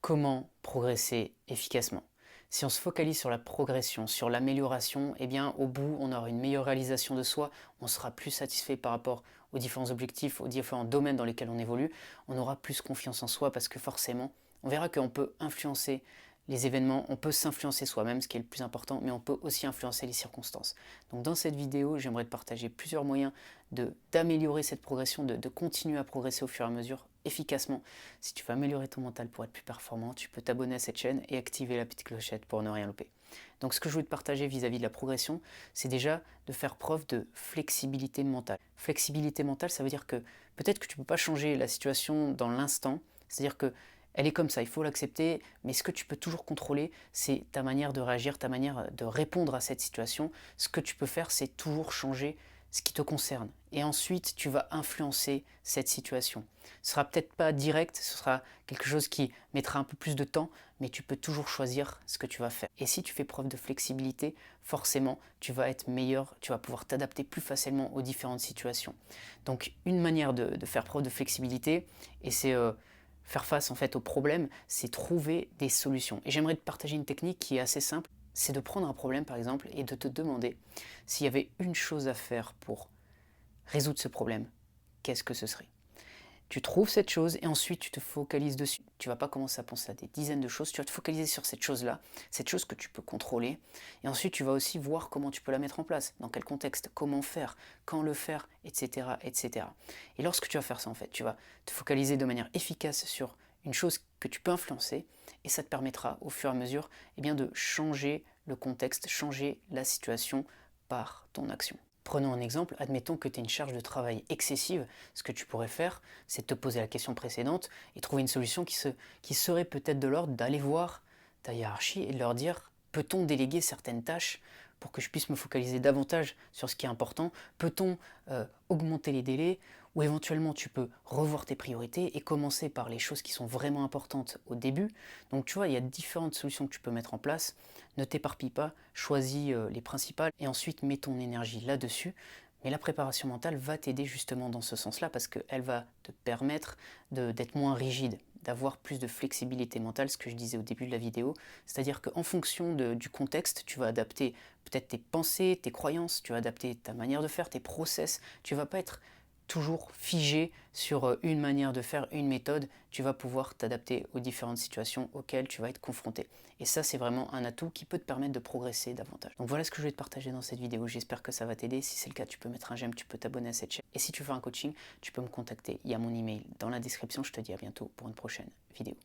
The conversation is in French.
Comment progresser efficacement? Si on se focalise sur la progression, sur l'amélioration, eh bien au bout on aura une meilleure réalisation de soi, on sera plus satisfait par rapport aux différents objectifs, aux différents domaines dans lesquels on évolue, on aura plus confiance en soi parce que forcément on verra qu'on peut influencer les événements, on peut s'influencer soi-même, ce qui est le plus important, mais on peut aussi influencer les circonstances. Donc dans cette vidéo, j'aimerais te partager plusieurs moyens d'améliorer cette progression, de continuer à progresser au fur et à mesure efficacement. Si tu veux améliorer ton mental pour être plus performant, tu peux t'abonner à cette chaîne et activer la petite clochette pour ne rien louper. Donc ce que je veux te partager vis-à-vis de la progression, c'est déjà de faire preuve de flexibilité mentale. Flexibilité mentale, ça veut dire que peut-être que tu ne peux pas changer la situation dans l'instant, c'est-à-dire que elle est comme ça, il faut l'accepter, mais ce que tu peux toujours contrôler, c'est ta manière de réagir, ta manière de répondre à cette situation. Ce que tu peux faire, c'est toujours changer ce qui te concerne. Et ensuite, tu vas influencer cette situation. Ce sera peut-être pas direct, ce sera quelque chose qui mettra un peu plus de temps, mais tu peux toujours choisir ce que tu vas faire. Et si tu fais preuve de flexibilité, forcément, tu vas être meilleur, tu vas pouvoir t'adapter plus facilement aux différentes situations. Donc, une manière de faire preuve de flexibilité, et c'est faire face en fait aux problèmes, c'est trouver des solutions. Et j'aimerais te partager une technique qui est assez simple, c'est de prendre un problème par exemple et de te demander s'il y avait une chose à faire pour résoudre ce problème, qu'est-ce que ce serait? Tu trouves cette chose et ensuite tu te focalises dessus. Tu vas pas commencer à penser à des dizaines de choses, tu vas te focaliser sur cette chose-là, cette chose que tu peux contrôler. Et ensuite tu vas aussi voir comment tu peux la mettre en place, dans quel contexte, comment faire, quand le faire, etc. etc. Et lorsque tu vas faire ça en fait, tu vas te focaliser de manière efficace sur une chose que tu peux influencer et ça te permettra au fur et à mesure de changer le contexte, changer la situation par ton action. Prenons un exemple, admettons que tu aies une charge de travail excessive. Ce que tu pourrais faire, c'est te poser la question précédente et trouver une solution qui serait peut-être de l'ordre d'aller voir ta hiérarchie et de leur dire peut-on déléguer certaines tâches pour que je puisse me focaliser davantage sur ce qui est important? Peut-on augmenter les délais? Ou éventuellement tu peux revoir tes priorités et commencer par les choses qui sont vraiment importantes au début. Donc tu vois, il y a différentes solutions que tu peux mettre en place. Ne t'éparpille pas, choisis les principales et ensuite mets ton énergie là-dessus. Mais la préparation mentale va t'aider justement dans ce sens-là parce qu'elle va te permettre d'être moins rigide, d'avoir plus de flexibilité mentale, ce que je disais au début de la vidéo. C'est-à-dire qu'en fonction du contexte, tu vas adapter peut-être tes pensées, tes croyances, tu vas adapter ta manière de faire, tes process. Tu ne vas pas être toujours figé sur une manière de faire, une méthode, tu vas pouvoir t'adapter aux différentes situations auxquelles tu vas être confronté. Et ça, c'est vraiment un atout qui peut te permettre de progresser davantage. Donc voilà ce que je vais te partager dans cette vidéo. J'espère que ça va t'aider. Si c'est le cas, tu peux mettre un j'aime, tu peux t'abonner à cette chaîne. Et si tu veux un coaching, tu peux me contacter. Il y a mon email dans la description. Je te dis à bientôt pour une prochaine vidéo.